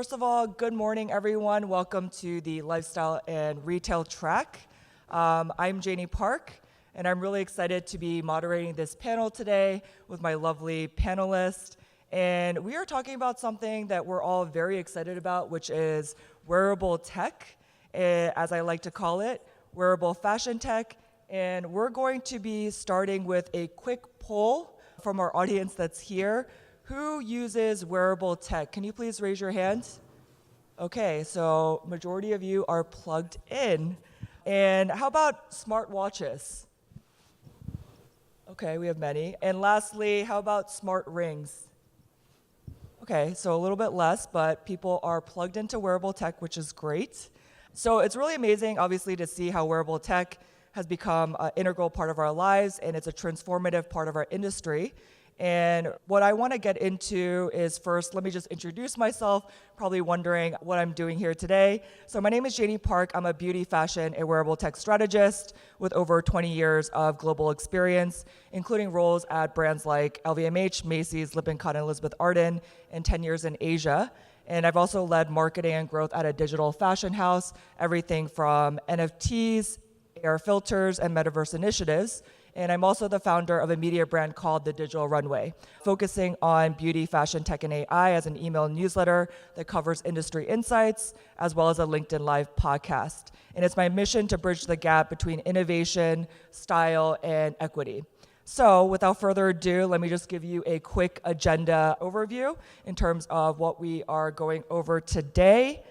First of all, good morning, everyone. Welcome to the Lifestyle and Retail track. I'm Janey Park, and I'm really excited to be moderating this panel today with my lovely panelists. And we are talking about something that we're all very excited about, which is wearable tech, as I like to call it, wearable fashion tech. And we're going to be starting with a quick poll from our audience that's here. Who uses wearable tech? Can you please raise your hands? Okay, so majority of you are plugged in. And how about smartwatches? Okay, we have many. And lastly, how about smart rings? Okay, so a little bit less, but people are plugged into wearable tech, which is great. So it's really amazing, obviously, to see how wearable tech has become an integral part of our lives, and it's a transformative part of our industry. And what I want to get into is first, let me just introduce myself, probably wondering what I'm doing here today. So my name is Janey Park. I'm a beauty, fashion, and wearable tech strategist with over 20 years of global experience, including roles at brands like LVMH, Macy's, Lippincott, and Elizabeth Arden, and 10 years in Asia. And I've also led marketing and growth at a digital fashion house, everything from NFTs, AR filters, and metaverse initiatives. And I'm also the founder of a media brand called The Digital Runway, focusing on beauty, fashion, tech, and AI as an email newsletter that covers industry insights, as well as a LinkedIn Live podcast. And it's my mission to bridge the gap between innovation, style, and equity. So without further ado, let me just give you a quick agenda overview in terms of what we are going over today.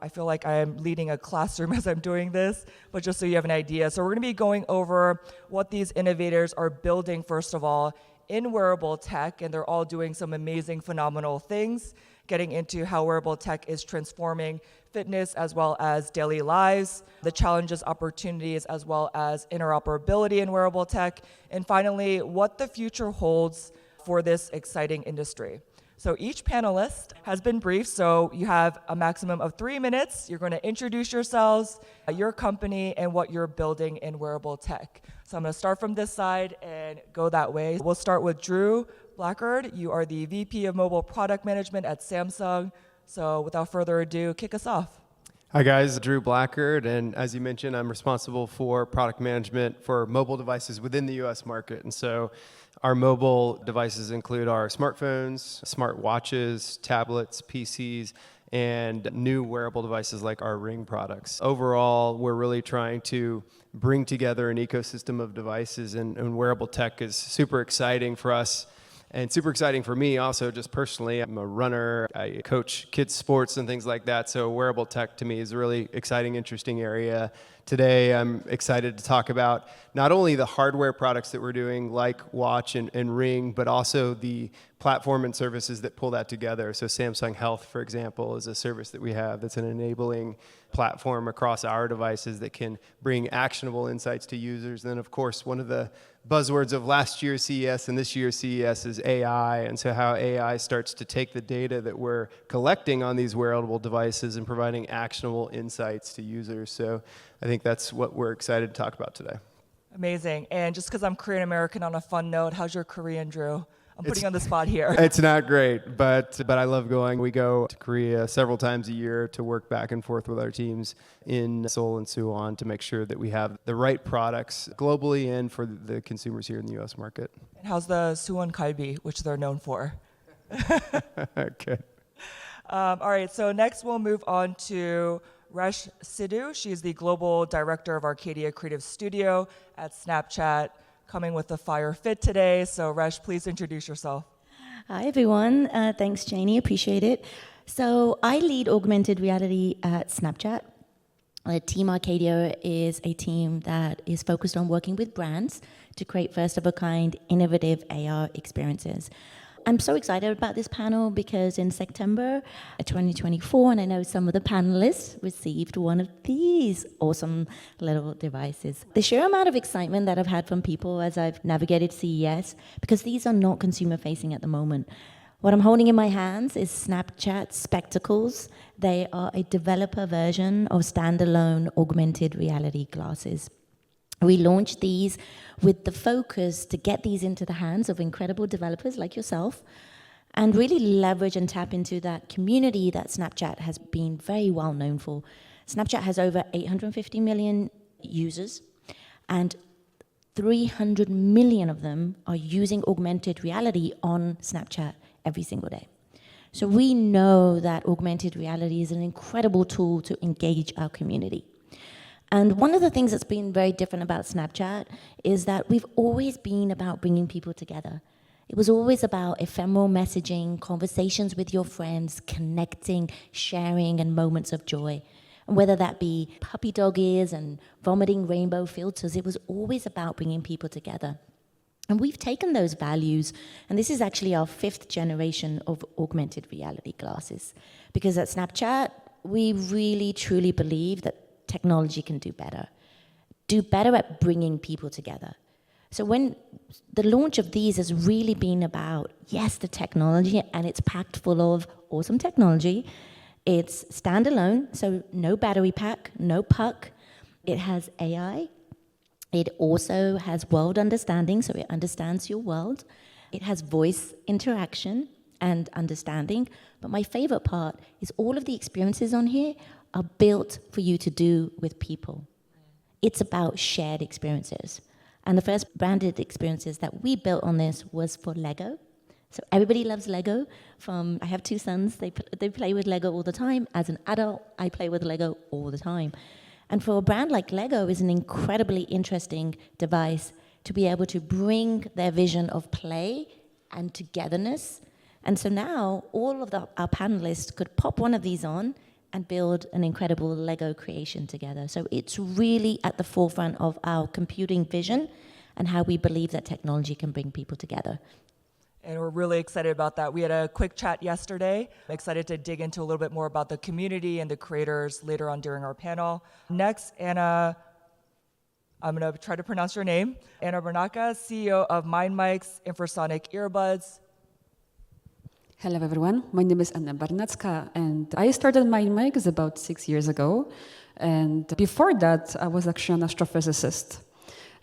I feel like I'm leading a classroom as I'm doing this, but just so you have an idea. So we're going to be going over what these innovators are building, first of all, in wearable tech, and they're all doing some amazing, phenomenal things, getting into how wearable tech is transforming fitness as well as daily lives, the challenges, opportunities, as well as interoperability in wearable tech, and finally, what the future holds for this exciting industry. So each panelist has been briefed, so you have a maximum of 3 minutes. You're going to introduce yourselves, your company, and what you're building in wearable tech. So I'm going to start from this side and go that way. We'll start with Drew Blackard. You are the VP of Mobile Product Management at Samsung. So without further ado, kick us off. Hi guys, Drew Blackard, and as you mentioned, I'm responsible for product management for mobile devices within the US market. And so our mobile devices include our smartphones, smart watches, tablets, PCs, and new wearable devices like our Ring products. Overall, we're really trying to bring together an ecosystem of devices, and wearable tech is super exciting for us. And super exciting for me also, just personally. I'm a runner, I coach kids sports and things like that, so wearable tech to me is a really exciting, interesting area. Today I'm excited to talk about not only the hardware products that we're doing like watch and Ring, but also the platform and services that pull that together. So Samsung Health, for example, is a service that we have that's an enabling platform across our devices that can bring actionable insights to users. And then of course, one of the buzzwords of last year's CES and this year's CES is AI, and so how AI starts to take the data that we're collecting on these wearable devices and providing actionable insights to users. So I think that's what we're excited to talk about today. Amazing. And just because I'm Korean American, on a fun note, how's your Korean, Drew? I'm putting you on the spot here. It's not great, but I love going. We go to Korea several times a year to work back and forth with our teams in Seoul and Suwon to make sure that we have the right products globally and for the consumers here in the US market. And how's the Suwon Kalbi, which they're known for? Okay. All right, so next we'll move on to Resh Sidhu. She's the Global Director of Arcadia Creative Studio at Snapchat, coming with a fire fit today. So Resh, please introduce yourself. Hi everyone, thanks Janey, appreciate it. So I lead augmented reality at Snapchat. Team Arcadia is a team that is focused on working with brands to create first-of-a-kind, innovative AR experiences. I'm so excited about this panel because in September 2024, and I know some of the panelists received one of these awesome little devices. The sheer amount of excitement that I've had from people as I've navigated CES, because these are not consumer-facing at the moment. What I'm holding in my hands is Snapchat Spectacles. They are a developer version of standalone augmented reality glasses. We launched these with the focus to get these into the hands of incredible developers like yourself and really leverage and tap into that community that Snapchat has been very well known for. Snapchat has over 850 million users, and 300 million of them are using augmented reality on Snapchat every single day. So we know that augmented reality is an incredible tool to engage our community. And one of the things that's been very different about Snapchat is that we've always been about bringing people together. It was always about ephemeral messaging, conversations with your friends, connecting, sharing, and moments of joy. And whether that be puppy dog ears and vomiting rainbow filters, it was always about bringing people together. And we've taken those values, and this is actually our 5th generation of augmented reality glasses. Because at Snapchat, we really, truly believe that technology can do better at bringing people together. So when the launch of these has really been about, yes, the technology, and it's packed full of awesome technology. It's standalone, so no battery pack, no puck. It has AI. It also has world understanding, so it understands your world. It has voice interaction and understanding. But my favorite part is all of the experiences on here are built for you to do with people. It's about shared experiences. And the first branded experiences that we built on this was for Lego. So everybody loves Lego. I have 2 sons, they play with Lego all the time. As an adult, I play with Lego all the time. And for a brand like Lego is an incredibly interesting device to be able to bring their vision of play and togetherness. And so now all of our panelists could pop one of these on and build an incredible Lego creation together. So it's really at the forefront of our computing vision and how we believe that technology can bring people together. And we're really excited about that. We had a quick chat yesterday. I'm excited to dig into a little bit more about the community and the creators later on during our panel. Next, Anna, I'm going to try to pronounce your name. Anna Barnacka, CEO of MindMics Infrasonic Earbuds. Hello everyone, my name is Anna Barnacka and I started MindMics about 6 years ago, and before that I was actually an astrophysicist.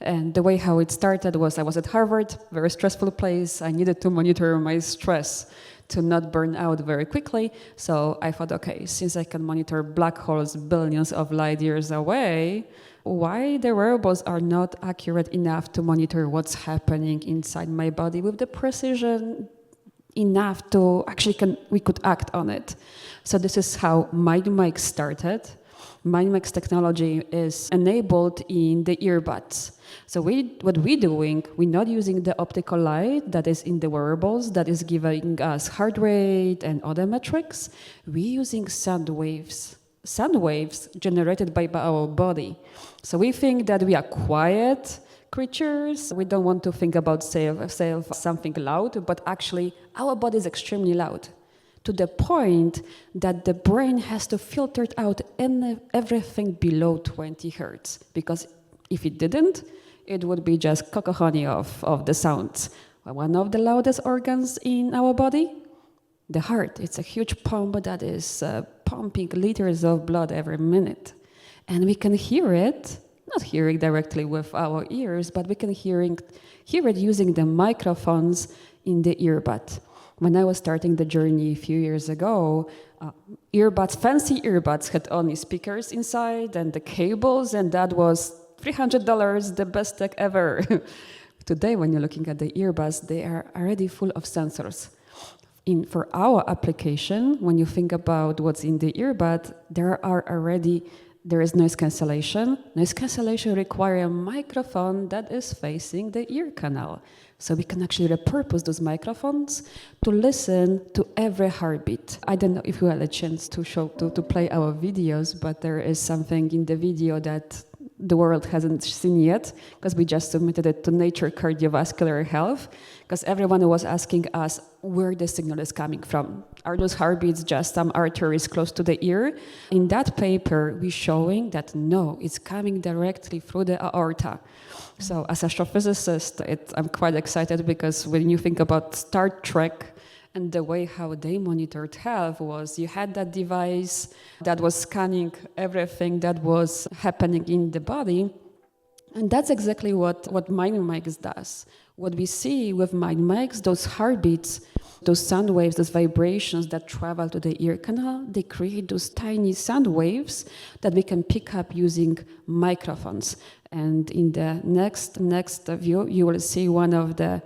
And the way how it started was I was at Harvard, very stressful place. I needed to monitor my stress to not burn out very quickly. So I thought, okay, since I can monitor black holes billions of light years away, why the wearables are not accurate enough to monitor what's happening inside my body with the precision enough to actually we could act on it. So this is how MindMics started. MindMics technology is enabled in the earbuds. So what we're doing, we're not using the optical light that is in the wearables that is giving us heart rate and other metrics. We're using sound waves generated by our body. So we think that we are quiet creatures. We don't want to think about something loud, but actually our body is extremely loud, to the point that the brain has to filter out everything below 20 hertz. Because if it didn't, it would be just cacophony of the sounds. One of the loudest organs in our body, the heart. It's a huge pump that is pumping liters of blood every minute. And we can hear it, not hearing directly with our ears, but we can hear it using the microphones in the earbud. When I was starting the journey a few years ago, fancy earbuds had only speakers inside and the cables, and that was $300, the best tech ever. Today, when you're looking at the earbuds, they are already full of sensors. For our application, when you think about what's in the earbud, there is noise cancellation. Noise cancellation requires a microphone that is facing the ear canal. So we can actually repurpose those microphones to listen to every heartbeat. I don't know if you had a chance to play our videos, but there is something in the video that the world hasn't seen yet, because we just submitted it to Nature Cardiovascular Health, because everyone was asking us where the signal is coming from. Are those heartbeats just some arteries close to the ear? In that paper, we're showing that no, it's coming directly through the aorta. So as an astrophysicist, I'm quite excited, because when you think about Star Trek, and the way how they monitored health was you had that device that was scanning everything that was happening in the body. And that's exactly what MindMics does. what we see with MindMics, those heartbeats, those sound waves, those vibrations that travel to the ear canal, they create those tiny sound waves that we can pick up using microphones. And in the next view, you will see one of the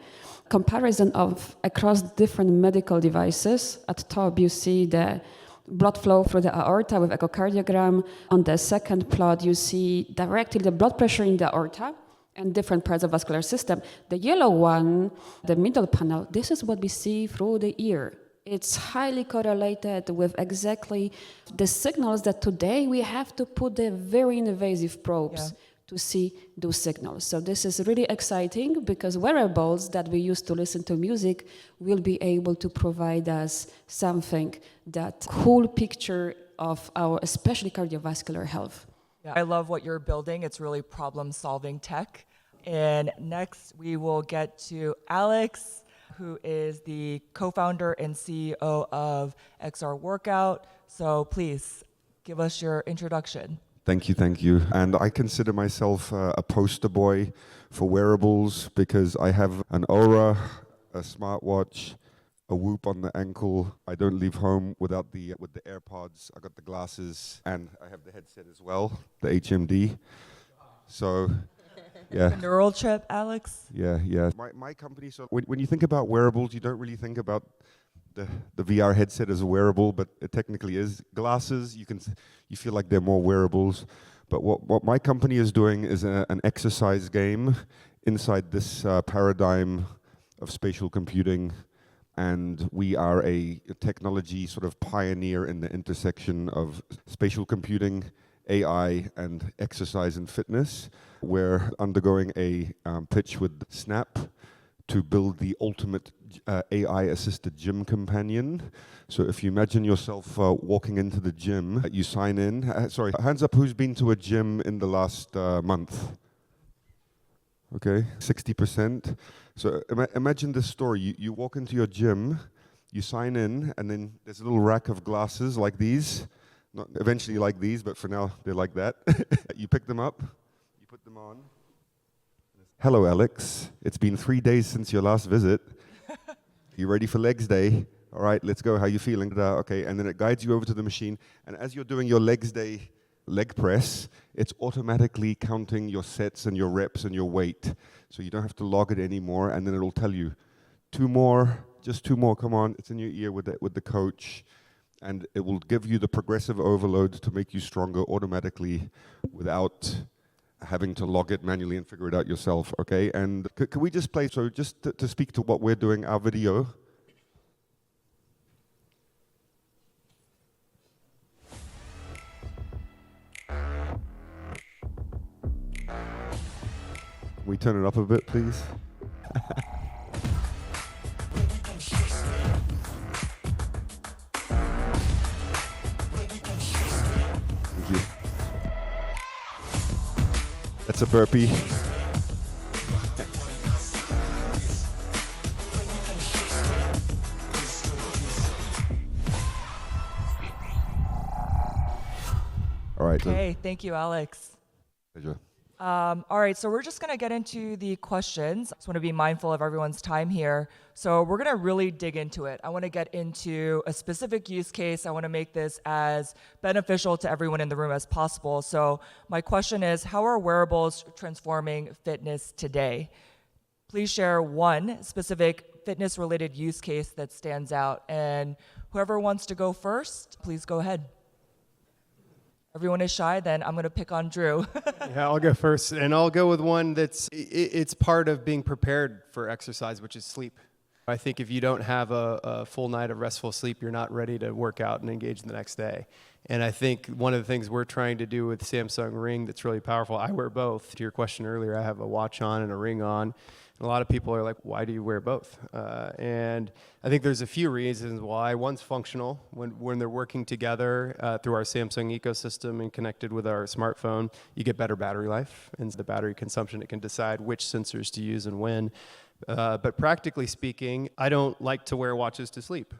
comparison of across different medical devices. At the top, you see the blood flow through the aorta with echocardiogram. On the second plot, you see directly the blood pressure in the aorta and different parts of the vascular system. The yellow one, the middle panel, this is what we see through the ear. It's highly correlated with exactly the signals that today we have to put the very invasive probes to see those signals. So this is really exciting because wearables that we use to listen to music will be able to provide us something that cool picture of our especially cardiovascular health. Yeah, I love what you're building. It's really problem-solving tech. And next, we will get to Alex, who is the co-founder and CEO of XR Workout. So please, give us your introduction. Thank you. And I consider myself a poster boy for wearables because I have an Aura, a smartwatch, a Whoop on the ankle. I don't leave home without with the AirPods. I got the glasses and I have the headset as well, the HMD. So, yeah. The neural chip, Alex? Yeah. My company, so when you think about wearables, you don't really think about the VR headset as a wearable, but it technically is. Glasses, you feel like they're more wearables. But what my company is doing is an exercise game inside this paradigm of spatial computing. And we are a technology sort of pioneer in the intersection of spatial computing, AI, and exercise and fitness. We're undergoing a pitch with Snap to build the ultimate AI-assisted gym companion. So if you imagine yourself walking into the gym, you sign in. Hands up who's been to a gym in the last month? Okay, 60%. So imagine this story. You walk into your gym, you sign in, and then there's a little rack of glasses like these. Not eventually like these, but for now they're like that. You pick them up, you put them on. Hello, Alex. It's been 3 days since your last visit. You ready for legs day? All right, let's go. How you feeling? Okay, and then it guides you over to the machine. And as you're doing your legs day leg press, it's automatically counting your sets and your reps and your weight. So you don't have to log it anymore. And then it'll tell you, 2 more, just 2 more. Come on, it's in your ear with the coach. And it will give you the progressive overload to make you stronger automatically without having to log it manually and figure it out yourself, okay? And can we just play, so just to speak to what we're doing, our video. Can we turn it up a bit, please? Thank you. That's a burpee. All right. Okay, thank you, Alex. Pleasure. All right, so we're just going to get into the questions. I just want to be mindful of everyone's time here. So we're going to really dig into it. I want to get into a specific use case. I want to make this as beneficial to everyone in the room as possible. So my question is, how are wearables transforming fitness today? Please share one specific fitness-related use case that stands out. And whoever wants to go first, please go ahead. Everyone is shy, then I'm going to pick on Drew. Yeah, I'll go first, and I'll go with one that's it's part of being prepared for exercise, which is sleep. I think if you don't have a full night of restful sleep, you're not ready to work out and engage the next day. And I think one of the things we're trying to do with Samsung Ring that's really powerful, I wear both. To your question earlier, I have a watch on and a ring on. And a lot of people are like, why do you wear both? And I think there's a few reasons why. One's functional. When they're working together through our Samsung ecosystem and connected with our smartphone, you get better battery life. And the battery consumption, it can decide which sensors to use and when. But practically speaking, I don't like to wear watches to sleep.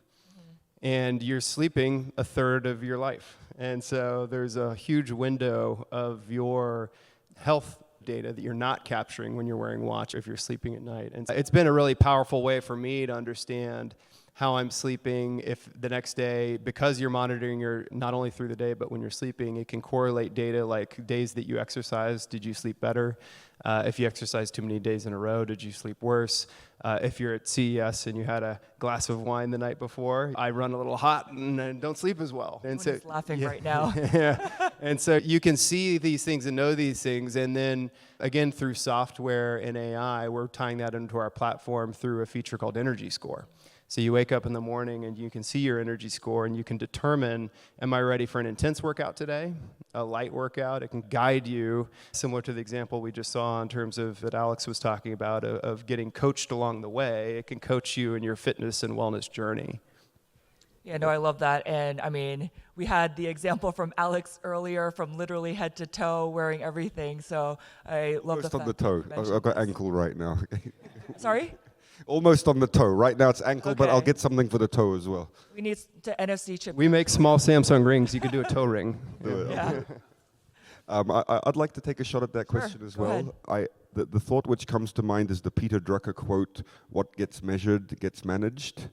And you're sleeping a third of your life. And so there's a huge window of your health data that you're not capturing when you're wearing a watch if you're sleeping at night. And it's been a really powerful way for me to understand how I'm sleeping, if the next day, because you're monitoring your, not only through the day, but when you're sleeping, it can correlate data like days that you exercise, did you sleep better? If you exercise too many days in a row, did you sleep worse? If you're at CES and you had a glass of wine the night before, I run a little hot and don't sleep as well. And Everyone is laughing right now. Yeah. And so you can see these things and know these things, and then again through software and AI, we're tying that into our platform through a feature called Energy Score. So you wake up in the morning and you can see your energy score and you can determine, am I ready for an intense workout today, a light workout? It can guide you, similar to the example we just saw in terms of that Alex was talking about, of getting coached along the way. It can coach you in your fitness and wellness journey. Yeah, no, I love that. And I mean, we had the example from Alex earlier from literally head to toe wearing everything. So I love Almost the on fact the toe. that you mentioned I've got this. ankle right now. Sorry? Almost on the toe. Right now it's ankle, but I'll Okay. get something for the toe as well. We need to NFC chip. We make small Samsung rings. You could do a toe ring. Yeah. I'd like to take a shot at that question as go well. The thought which comes to mind is the Peter Drucker quote, "What gets measured gets managed."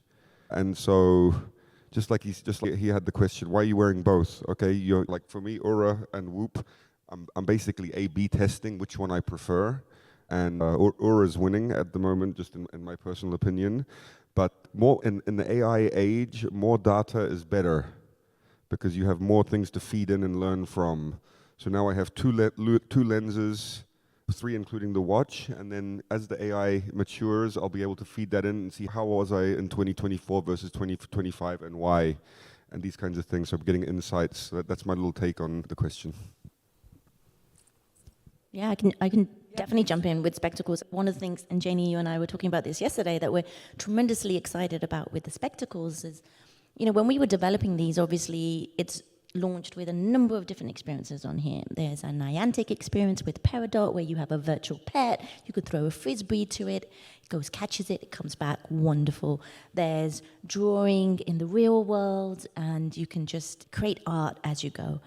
And so, just like he had the question, why are you wearing both? Okay, you're like, for me, Aura and Whoop, I'm basically A/B testing which one I prefer. And Aura's winning at the moment, just in my personal opinion. But more in the AI age, more data is better because you have more things to feed in and learn from. So now I have two lenses, 3 including the watch, and then as the AI matures, I'll be able to feed that in and see how was I in 2024 versus 2025 and why, and these kinds of things. So I'm getting insights. So that's my little take on the question. Yeah, I can definitely jump in with spectacles. One of the things, and Janey, you and I were talking about this yesterday, that we're tremendously excited about with the spectacles is, you know, when we were developing these, obviously it's launched with a number of different experiences on here. There's a Niantic experience with Peridot, where you have a virtual pet, you could throw a frisbee to it, it goes, catches it, it comes back, wonderful. There's drawing in the real world, and you can just create art as you go.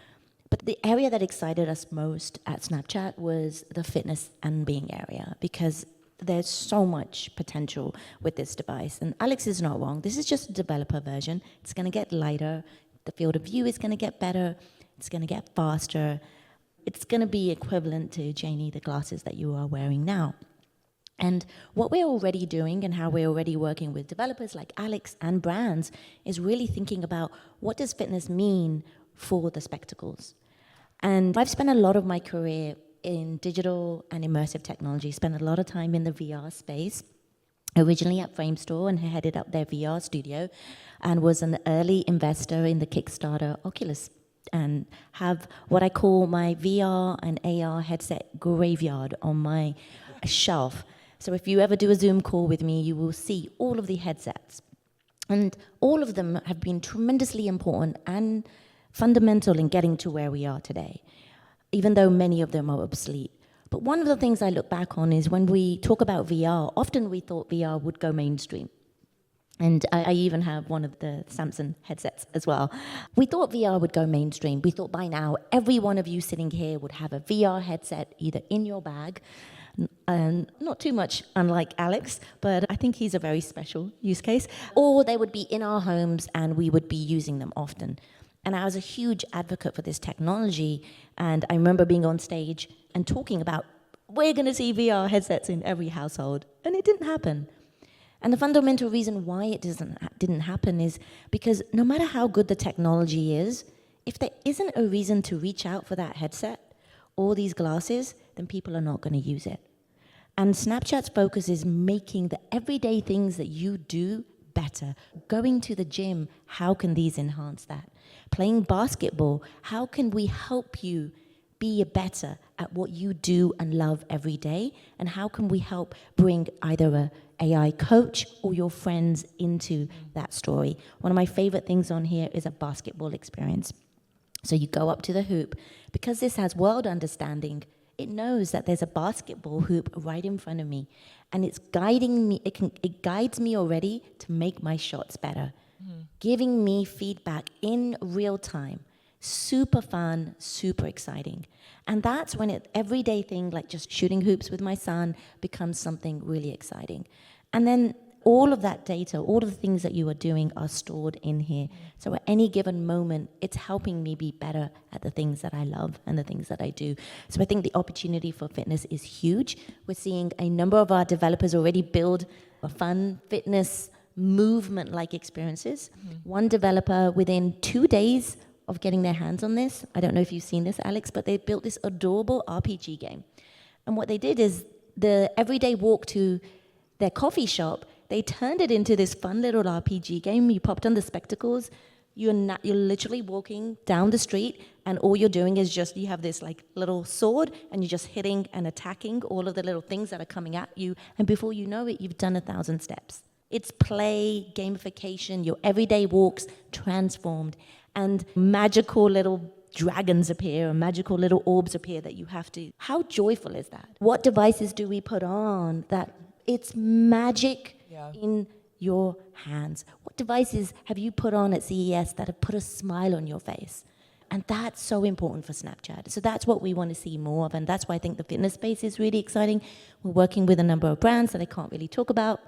But the area that excited us most at Snapchat was the fitness and being area, because there's so much potential with this device. And Alex is not wrong. This is just a developer version. It's going to get lighter. The field of view is going to get better. It's going to get faster. It's going to be equivalent to, Janey, the glasses that you are wearing now. And what we're already doing and how we're already working with developers like Alex and brands is really thinking about, what does fitness mean for the spectacles? And I've spent a lot of my career in digital and immersive technology, spent a lot of time in the VR space, originally at Framestore, and headed up their VR studio, and was an early investor in the Kickstarter Oculus, and have what I call my VR and AR headset graveyard on my shelf. So if you ever do a Zoom call with me, you will see all of the headsets. And all of them have been tremendously important and fundamental in getting to where we are today, even though many of them are obsolete. But one of the things I look back on is when we talk about VR, often we thought VR would go mainstream. And I even have one of the Samsung headsets as well. We thought VR would go mainstream. We thought by now every one of you sitting here would have a VR headset either in your bag, and not too much unlike Alex, but I think he's a very special use case, or they would be in our homes and we would be using them often. And I was a huge advocate for this technology, and I remember being on stage and talking about, we're going to see VR headsets in every household, and it didn't happen. And the fundamental reason why it didn't happen is because no matter how good the technology is, if there isn't a reason to reach out for that headset or these glasses, then people are not going to use it. And Snapchat's focus is making the everyday things that you do better. Going to the gym, how can these enhance that? Playing basketball, how can we help you be better at what you do and love every day? And how can we help bring either a AI coach or your friends into that story? One of my favorite things on here is a basketball experience. So you go up to the hoop. Because this has world understanding, it knows that there's a basketball hoop right in front of me, and it's guiding me. It guides me already to make my shots better, giving me feedback in real time. Super fun, super exciting. And that's when everyday thing like just shooting hoops with my son becomes something really exciting. And then all of that data, all of the things that you are doing are stored in here. So at any given moment, it's helping me be better at the things that I love and the things that I do. So I think the opportunity for fitness is huge. We're seeing a number of our developers already build a fun fitness movement-like experiences. One developer within 2 days of getting their hands on this, I don't know if you've seen this, Alex, but they built this adorable RPG game. And what they did is the everyday walk to their coffee shop, they turned it into this fun little RPG game. You popped on the spectacles. You're literally walking down the street, and all you're doing is just, you have this like little sword, and you're just hitting and attacking all of the little things that are coming at you. And before you know it, you've done 1,000 steps. It's play, gamification, your everyday walks transformed, and magical little dragons appear, and magical little orbs appear that you have to. How joyful is that? What devices do we put on that it's magic in your hands? What devices have you put on at CES that have put a smile on your face? And that's so important for Snapchat. So that's what we want to see more of, and that's why I think the fitness space is really exciting. We're working with a number of brands that I can't really talk about.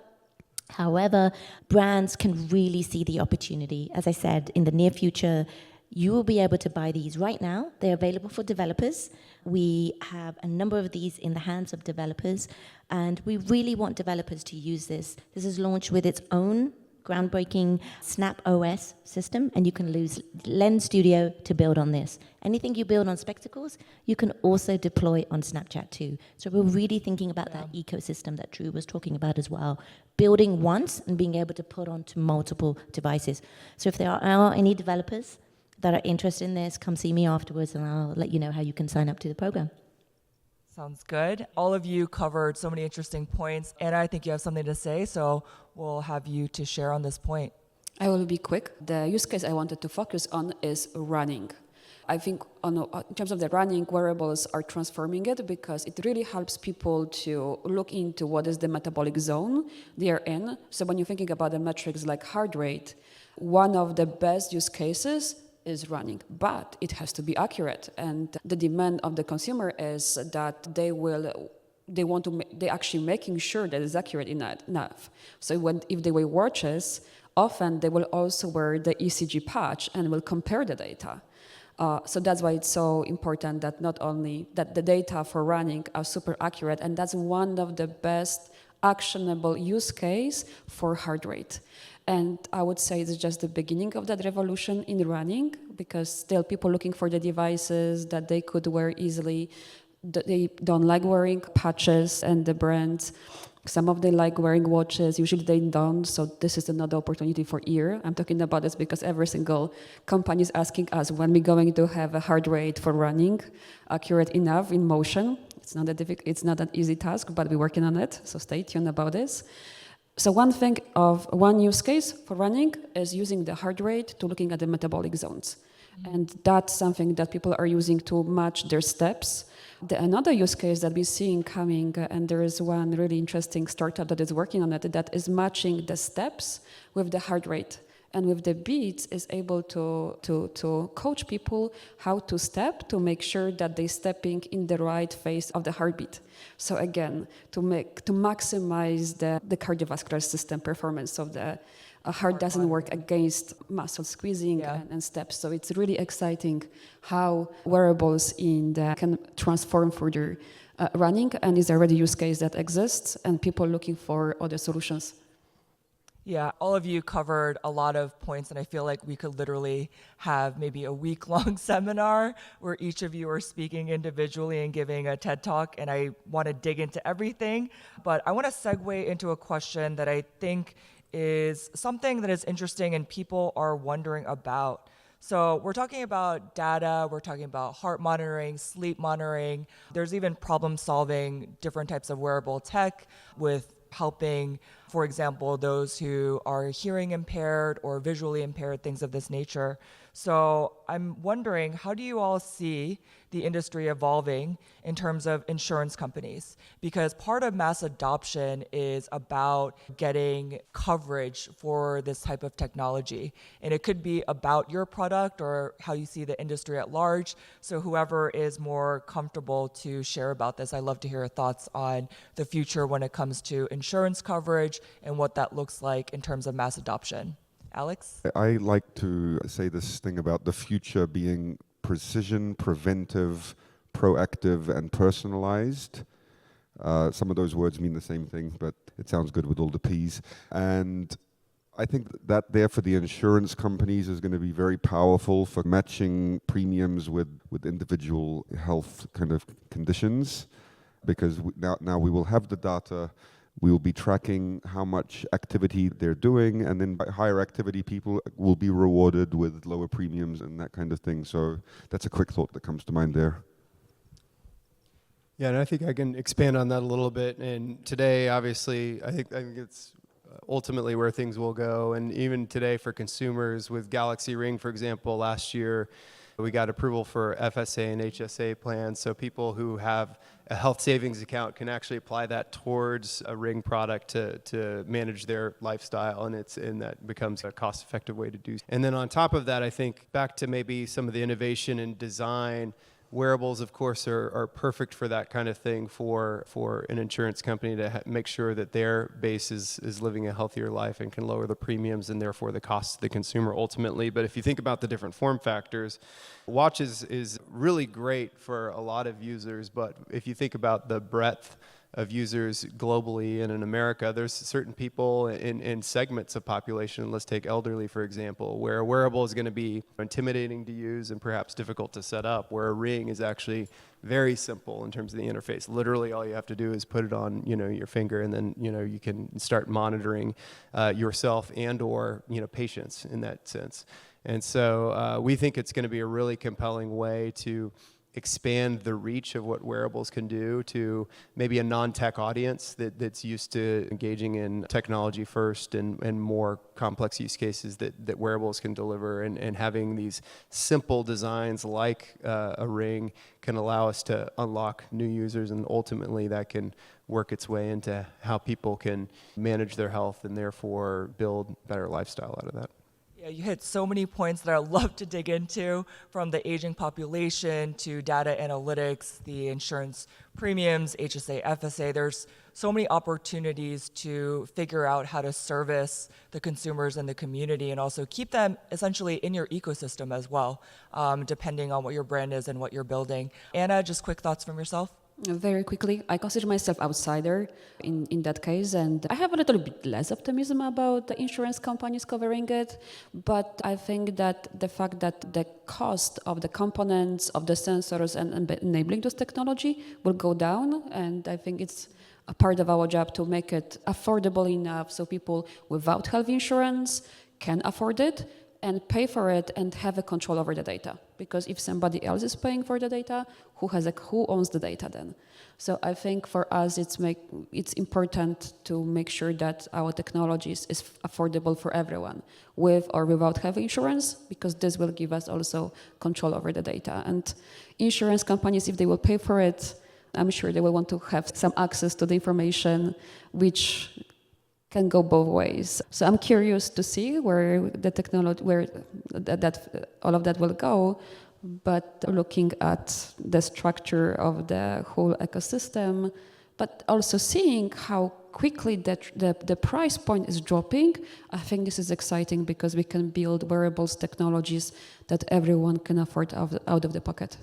However, brands can really see the opportunity. As I said, in the near future, you will be able to buy these right now. They're available for developers. We have a number of these in the hands of developers, and we really want developers to use this. This is launched with its own groundbreaking Snap OS system, and you can use Lens Studio to build on this. Anything you build on spectacles, you can also deploy on Snapchat too. So we're really thinking about that ecosystem that Drew was talking about as well. Building once and being able to put onto multiple devices. So if there are any developers that are interested in this, come see me afterwards and I'll let you know how you can sign up to the program. Sounds good. All of you covered so many interesting points, and I think you have something to say, so we'll have you to share on this point. I will be quick. The use case I wanted to focus on is running. I think in terms of the running, wearables are transforming it because it really helps people to look into what is the metabolic zone they are in. So when you're thinking about the metrics like heart rate, one of the best use cases is running, but it has to be accurate. And the demand of the consumer is that they're actually making sure that it's accurate enough. So if they wear watches, often they will also wear the ECG patch and will compare the data. So that's why it's so important that not only that the data for running are super accurate, and that's one of the best actionable use case for heart rate. And I would say it's just the beginning of that revolution in running, because still people looking for the devices that they could wear easily. They don't like wearing patches, and the brands, some of them like wearing watches, usually they don't, so this is another opportunity for ear. I'm talking about this because every single company is asking us when we're going to have a heart rate for running, accurate enough in motion. It's not an easy task, but we're working on it, so stay tuned about this. So one use case for running is using the heart rate to looking at the metabolic zones. And that's something that people are using to match their steps. Another use case that we're seeing coming, and there is one really interesting startup that is working on it, that is matching the steps with the heart rate. And with the beats is able to coach people how to step to make sure that they're stepping in the right phase of the heartbeat. So again, to maximize the cardiovascular system performance, so the heart doesn't work against muscle squeezing and steps. So it's really exciting how wearables can transform further running, and is already a use case that exists, and people looking for other solutions. Yeah, all of you covered a lot of points, and I feel like we could literally have maybe a week-long seminar where each of you are speaking individually and giving a TED Talk, and I want to dig into everything. But I want to segue into a question that I think is something that is interesting and people are wondering about. So we're talking about data, we're talking about heart monitoring, sleep monitoring. There's even problem solving, different types of wearable tech with helping, for example, those who are hearing impaired or visually impaired, things of this nature. So I'm wondering, how do you all see the industry evolving in terms of insurance companies? Because part of mass adoption is about getting coverage for this type of technology. And it could be about your product or how you see the industry at large. So whoever is more comfortable to share about this, I'd love to hear your thoughts on the future when it comes to insurance coverage and what that looks like in terms of mass adoption. Alex? I like to say this thing about the future being precision, preventive, proactive, and personalized. Some of those words mean the same thing, but it sounds good with all the P's. And I think that there for the insurance companies is going to be very powerful for matching premiums with individual health kind of conditions, because now we will have the data. We will be tracking how much activity they're doing, and then by higher activity people will be rewarded with lower premiums and that kind of thing. So that's a quick thought that comes to mind there. Yeah, and I think I can expand on that a little bit. And today, obviously, I think it's ultimately where things will go. And even today for consumers with Galaxy Ring, for example, last year, we got approval for FSA and HSA plans, so people who have a health savings account can actually apply that towards a Ring product to manage their lifestyle, and that becomes a cost-effective way to do. And then on top of that, I think back to maybe some of the innovation and design. Wearables, of course, are perfect for that kind of thing for an insurance company to make sure that their base is living a healthier life and can lower the premiums and therefore the cost to the consumer ultimately. But if you think about the different form factors, watches is really great for a lot of users, but if you think about the breadth of users globally and in America, there's certain people in segments of population, let's take elderly for example, where a wearable is going to be intimidating to use and perhaps difficult to set up, where a ring is actually very simple in terms of the interface. Literally all you have to do is put it on your finger, and then you can start monitoring yourself and or patients in that sense. And so we think it's going to be a really compelling way to expand the reach of what wearables can do to maybe a non-tech audience that's used to engaging in technology first and more complex use cases that wearables can deliver, and having these simple designs like a ring can allow us to unlock new users, and ultimately that can work its way into how people can manage their health and therefore build better lifestyle out of that. Yeah, you hit so many points that I'd love to dig into, from the aging population to data analytics, the insurance premiums, HSA, FSA. There's so many opportunities to figure out how to service the consumers in the community and also keep them essentially in your ecosystem as well, depending on what your brand is and what you're building. Anna, just quick thoughts from yourself? Very quickly, I consider myself outsider in that case, and I have a little bit less optimism about the insurance companies covering it, but I think that the fact that the cost of the components, of the sensors and enabling this technology will go down, and I think it's a part of our job to make it affordable enough so people without health insurance can afford it and pay for it and have a control over the data. Because if somebody else is paying for the data, who owns the data then? So I think for us it's important to make sure that our technology is affordable for everyone, with or without health insurance, because this will give us also control over the data. And insurance companies, if they will pay for it, I'm sure they will want to have some access to the information, which can go both ways. So I'm curious to see where the technology, that all of that will go. But looking at the structure of the whole ecosystem, but also seeing how quickly the price point is dropping, I think this is exciting because we can build wearables technologies that everyone can afford out of the pocket.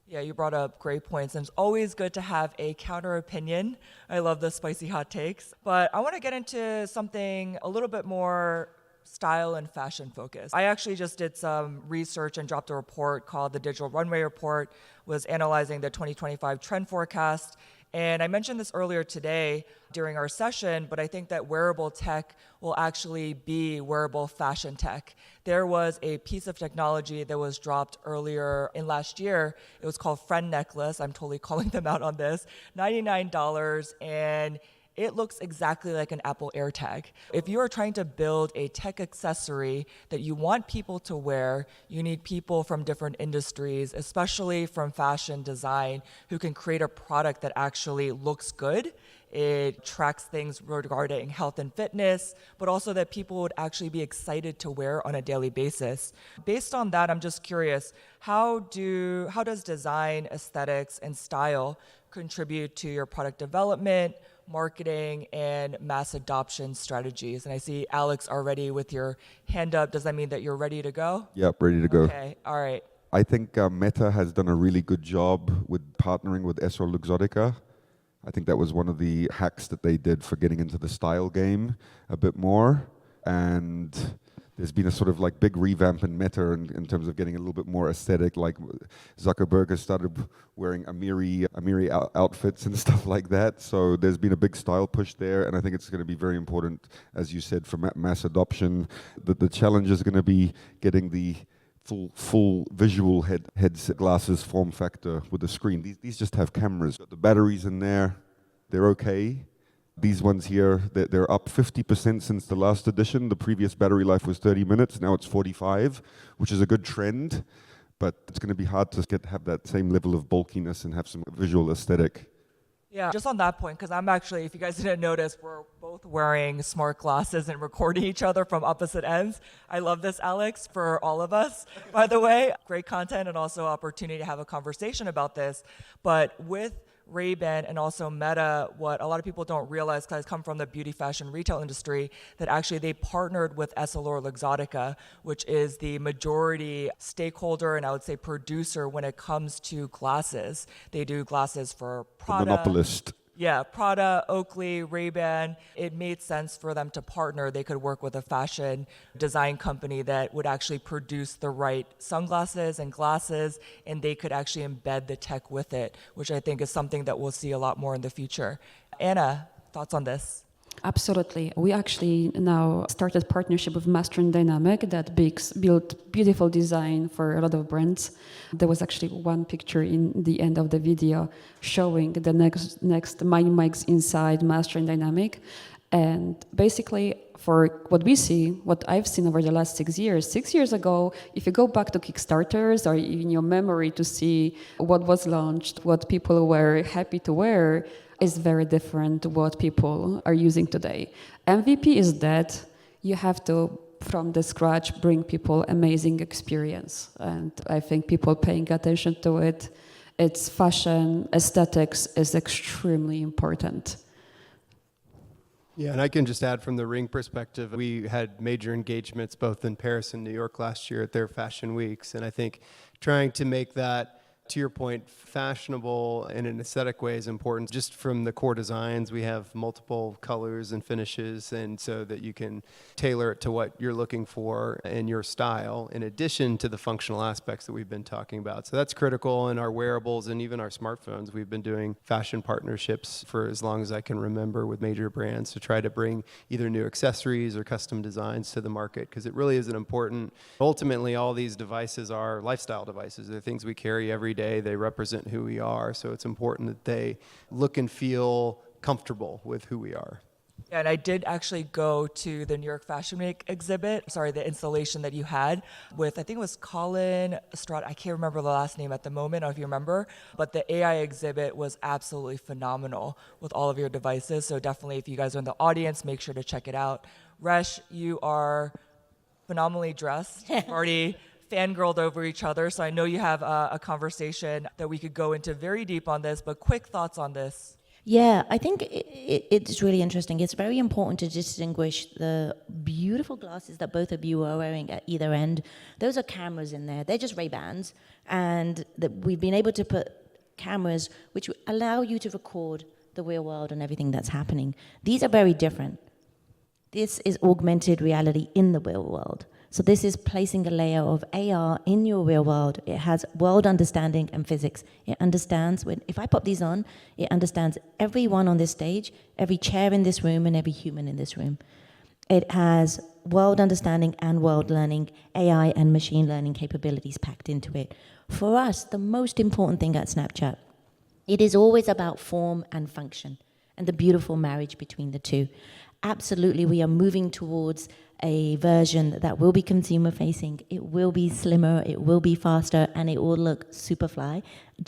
Yeah, you brought up great points, and it's always good to have a counter opinion. I love the spicy hot takes. But I want to get into something a little bit more style and fashion focused. I actually just did some research and dropped a report called the Digital Runway Report, was analyzing the 2025 trend forecast. And I mentioned this earlier today during our session, but I think that wearable tech will actually be wearable fashion tech. There was a piece of technology that was dropped earlier in last year. It was called Friend Necklace. I'm totally calling them out on this. $99, and it looks exactly like an Apple AirTag. If you are trying to build a tech accessory that you want people to wear, you need people from different industries, especially from fashion design, who can create a product that actually looks good. It tracks things regarding health and fitness, but also that people would actually be excited to wear on a daily basis. Based on that, I'm just curious, how does design, aesthetics, and style contribute to your product development, marketing, and mass adoption strategies? And I see Alex already with your hand up. Does that mean that you're ready to go? Yep, ready to go. Okay, all right. I think Meta has done a really good job with partnering with EssilorLuxottica. I think that was one of the hacks that they did for getting into the style game a bit more. And there's been a sort of like big revamp in Meta in terms of getting a little bit more aesthetic. Like Zuckerberg has started wearing Amiri outfits and stuff like that. So there's been a big style push there. And I think it's going to be very important, as you said, for mass adoption. The challenge is going to be getting the full visual headset glasses form factor with the screen. These just have cameras. Got the batteries in there, they're okay. These ones here, they're up 50% since the last edition. The previous battery life was 30 minutes, now it's 45, which is a good trend, but it's going to be hard to have that same level of bulkiness and have some visual aesthetic. Yeah, just on that point, because I'm actually, if you guys didn't notice, we're both wearing smart glasses and recording each other from opposite ends. I love this, Alex, for all of us, by the way. Great content and also opportunity to have a conversation about this. But with Ray-Ban and also Meta, what a lot of people don't realize, because I come from the beauty fashion retail industry, that actually they partnered with EssilorLuxottica, which is the majority stakeholder and I would say producer when it comes to glasses. They do glasses for Prada. The monopolist. Yeah, Prada, Oakley, Ray-Ban. It made sense for them to partner. They could work with a fashion design company that would actually produce the right sunglasses and glasses, and they could actually embed the tech with it, which I think is something that we'll see a lot more in the future. Anna, thoughts on this? Absolutely. We actually now started partnership with Master and Dynamic that built beautiful design for a lot of brands. There was actually one picture in the end of the video showing the next MindMics inside Master and Dynamic. And basically, for what we see, what I've seen over the last 6 years ago, if you go back to Kickstarters or in your memory to see what was launched, what people were happy to wear, is very different to what people are using today. MVP is that you have to, from the scratch, bring people amazing experience. And I think people paying attention to it, its fashion, aesthetics is extremely important. Yeah, and I can just add from the Ring perspective, we had major engagements both in Paris and New York last year at their fashion weeks. And I think trying to make that, to your point, fashionable in an aesthetic way is important. Just from the core designs, we have multiple colors and finishes, and so that you can tailor it to what you're looking for in your style, in addition to the functional aspects that we've been talking about. So that's critical in our wearables and even our smartphones. We've been doing fashion partnerships for as long as I can remember with major brands to try to bring either new accessories or custom designs to the market, because it really is an important. Ultimately, all these devices are lifestyle devices. They're things we carry every day. They represent who we are. So it's important that they look and feel comfortable with who we are. Yeah, and I did actually go to the New York Fashion Week exhibit, the installation that you had with, I think it was Colin Stroud, I can't remember the last name at the moment, I don't know if you remember, but the AI exhibit was absolutely phenomenal with all of your devices. So definitely if you guys are in the audience, make sure to check it out. Resh, you are phenomenally dressed. Already fangirled over each other, so I know you have a conversation that we could go into very deep on this, but quick thoughts on this. Yeah, I think it's really interesting. It's very important to distinguish the beautiful glasses that both of you are wearing at either end. Those are cameras in there. They're just Ray-Bans, and we've been able to put cameras which allow you to record the real world and everything that's happening. These are very different. This is augmented reality in the real world. So this is placing a layer of AR in your real world. It has world understanding and physics. It understands if I pop these on, it understands everyone on this stage, every chair in this room, and every human in this room. It has world understanding and world learning, AI and machine learning capabilities packed into it. For us, the most important thing at Snapchat, it is always about form and function. and the beautiful marriage between the two. Absolutely, we are moving towards a version that will be consumer facing. It will be slimmer, it will be faster, and it will look super fly.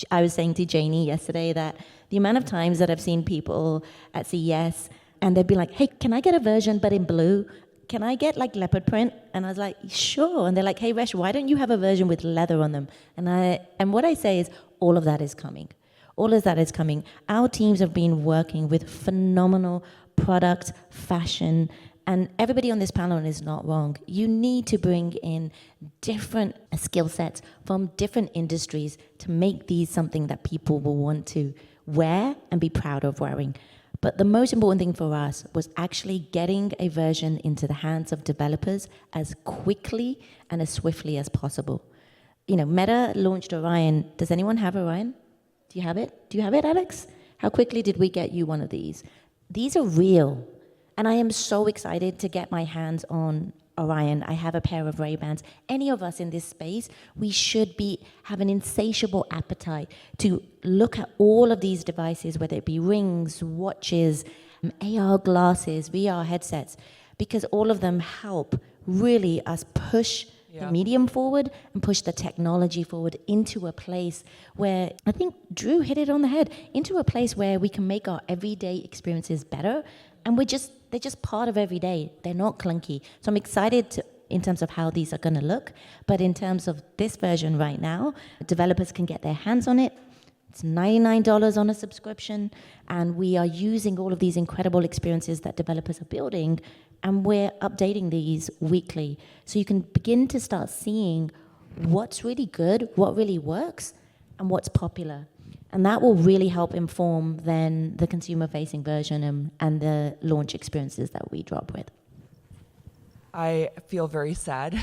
I was saying to Janey yesterday that the amount of times that I've seen people at CES and they'd be like, hey, can I get a version but in blue? Can I get like leopard print? And I was like, sure. And they're like, hey, Resh, why don't you have a version with leather on them? And what I say is, all of that is coming. All of that is coming. Our teams have been working with phenomenal product, fashion, and everybody on this panel is not wrong. You need to bring in different skill sets from different industries to make these something that people will want to wear and be proud of wearing. But the most important thing for us was actually getting a version into the hands of developers as quickly and as swiftly as possible. You know, Meta launched Orion. Does anyone have Orion? Do you have it? Do you have it, Alex? How quickly did we get you one of these? These are real. And I am so excited to get my hands on Orion. I have a pair of Ray-Bans. Any of us in this space, we should have an insatiable appetite to look at all of these devices, whether it be rings, watches, AR glasses, VR headsets, because all of them help really us push the medium forward and push the technology forward into a place where, I think Drew hit it on the head, into a place where we can make our everyday experiences better. And they're just part of every day. They're not clunky. So I'm excited in terms of how these are going to look. But in terms of this version right now, developers can get their hands on it. It's $99 on a subscription. And we are using all of these incredible experiences that developers are building. And we're updating these weekly. So you can begin to start seeing what's really good, what really works, and what's popular. And that will really help inform then the consumer-facing version and the launch experiences that we drop with. I feel very sad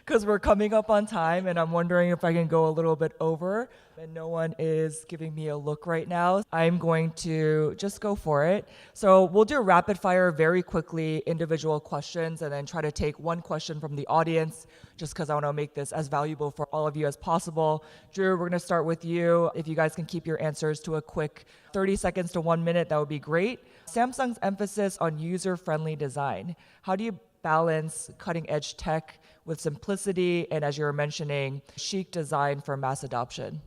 because we're coming up on time and I'm wondering if I can go a little bit over, and no one is giving me a look right now. I'm going to just go for it. So we'll do rapid fire very quickly, individual questions, and then try to take one question from the audience just because I want to make this as valuable for all of you as possible. Drew, we're going to start with you. If you guys can keep your answers to a quick 30 seconds to 1 minute, that would be great. Samsung's emphasis on user-friendly design. How do you balance cutting-edge tech with simplicity and, as you were mentioning, chic design for mass adoption?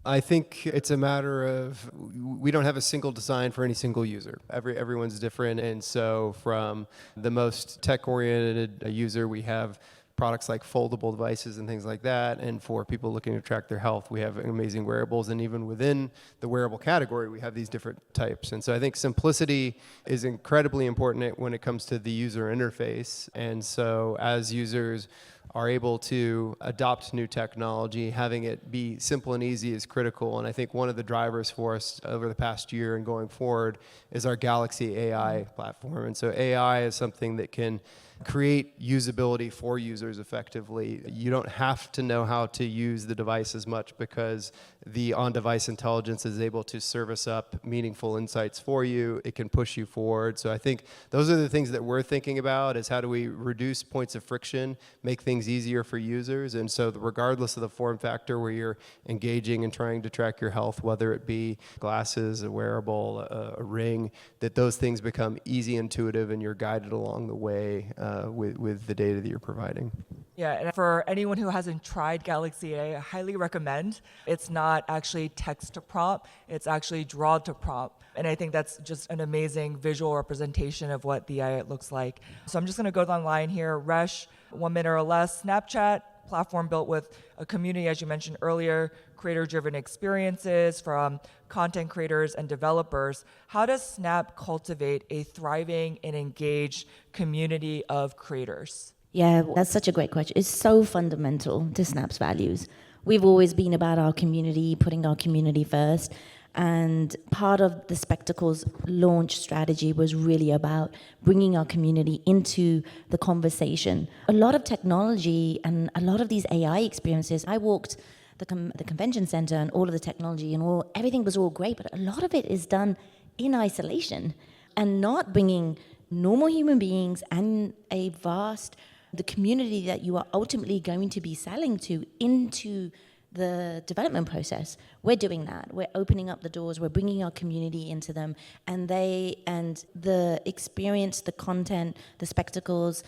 I think it's a matter of, we don't have a single design for any single user. Everyone's different, and so from the most tech-oriented user, we have products like foldable devices and things like that, and for people looking to track their health, we have amazing wearables, and even within the wearable category, we have these different types. And so I think simplicity is incredibly important when it comes to the user interface, and so as users are able to adopt new technology, having it be simple and easy is critical. And I think one of the drivers for us over the past year and going forward is our Galaxy AI platform. And so AI is something that can create usability for users effectively. You don't have to know how to use the device as much because the on-device intelligence is able to service up meaningful insights for you. It can push you forward. So I think those are the things that we're thinking about, is how do we reduce points of friction, make things easier for users. And so regardless of the form factor where you're engaging and trying to track your health, whether it be glasses, a wearable, a ring, that those things become easy, intuitive, and you're guided along the way with the data that you're providing. Yeah, and for anyone who hasn't tried Galaxy AI, I highly recommend. It's not actually text to prompt, it's actually draw to prompt. And I think that's just an amazing visual representation of what the AI looks like. So I'm just gonna go down the line here. Resh, 1 minute or less. Snapchat, platform built with a community, as you mentioned earlier, creator-driven experiences from content creators and developers. How does Snap cultivate a thriving and engaged community of creators? Yeah, that's such a great question. It's so fundamental to Snap's values. We've always been about our community, putting our community first. And part of the Spectacle's launch strategy was really about bringing our community into the conversation. A lot of technology and a lot of these AI experiences, I walked the convention center and all of the technology and everything was all great, but a lot of it is done in isolation and not bringing normal human beings and the community that you are ultimately going to be selling to into the development process. We're doing that. We're opening up the doors. We're bringing our community into them, and the experience, the content, the spectacles,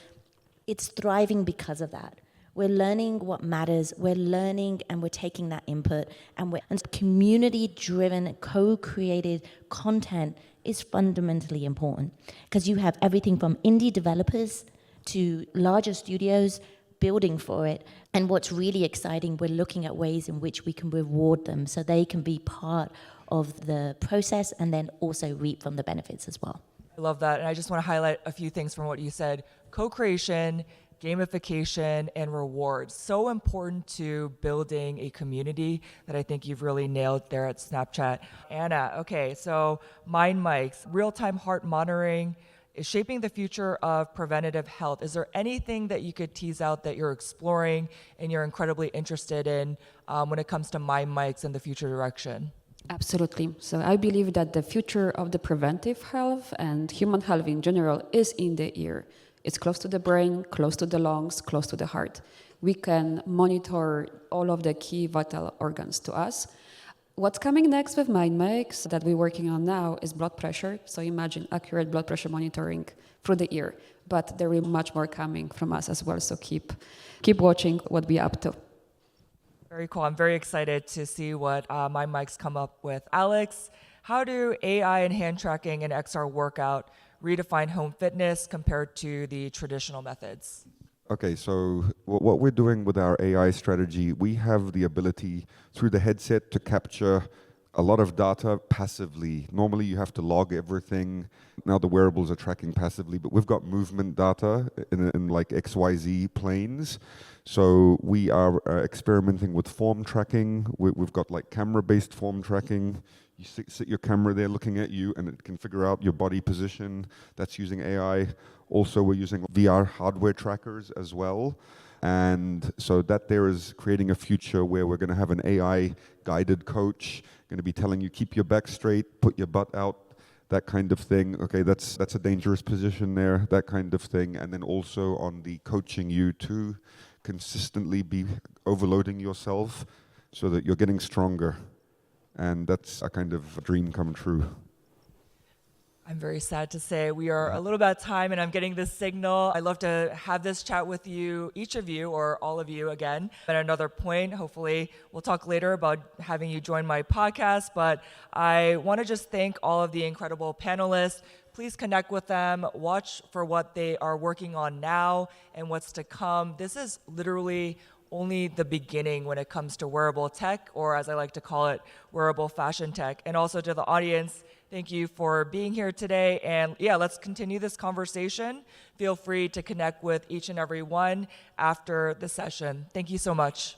it's thriving because of that. We're learning what matters. We're learning and we're taking that input, and community-driven, co-created content is fundamentally important because you have everything from indie developers to larger studios building for it. And what's really exciting, we're looking at ways in which we can reward them so they can be part of the process and then also reap from the benefits as well. I love that. And I just want to highlight a few things from what you said. Co-creation, gamification, and rewards. So important to building a community that I think you've really nailed there at Snapchat. Anna, okay, so MindMics, real-time heart monitoring, is shaping the future of preventative health. Is there anything that you could tease out that you're exploring and you're incredibly interested in when it comes to MindMics and the future direction? Absolutely. So I believe that the future of the preventive health and human health in general is in the ear. It's close to the brain, close to the lungs, close to the heart. We can monitor all of the key vital organs to us. What's coming next with MindMics that we're working on now is blood pressure. So imagine accurate blood pressure monitoring through the ear. But there will be much more coming from us as well. So keep watching what we're up to. Very cool. I'm very excited to see what MindMics come up with. Alex, how do AI and hand tracking and XR workout redefine home fitness compared to the traditional methods? Okay, so what we're doing with our AI strategy, we have the ability through the headset to capture a lot of data passively. Normally you have to log everything. Now the wearables are tracking passively, but we've got movement data in like XYZ planes. So we are experimenting with form tracking. We've got like camera-based form tracking. You sit your camera there looking at you and it can figure out your body position. That's using AI. Also, we're using VR hardware trackers as well. And so that there is creating a future where we're going to have an AI-guided coach, going to be telling you, keep your back straight, put your butt out, that kind of thing. Okay, that's a dangerous position there, that kind of thing. And then also on the coaching you to consistently be overloading yourself so that you're getting stronger. And that's a kind of dream come true. I'm very sad to say we are a little bit out of time and I'm getting this signal. I'd love to have this chat with you, each of you or all of you again at another point. Hopefully we'll talk later about having you join my podcast, but I want to just thank all of the incredible panelists. Please connect with them, watch for what they are working on now and what's to come. This is literally only the beginning when it comes to wearable tech, or as I like to call it, wearable fashion tech. And also to the audience, thank you for being here today. And yeah, let's continue this conversation. Feel free to connect with each and every one after the session. Thank you so much.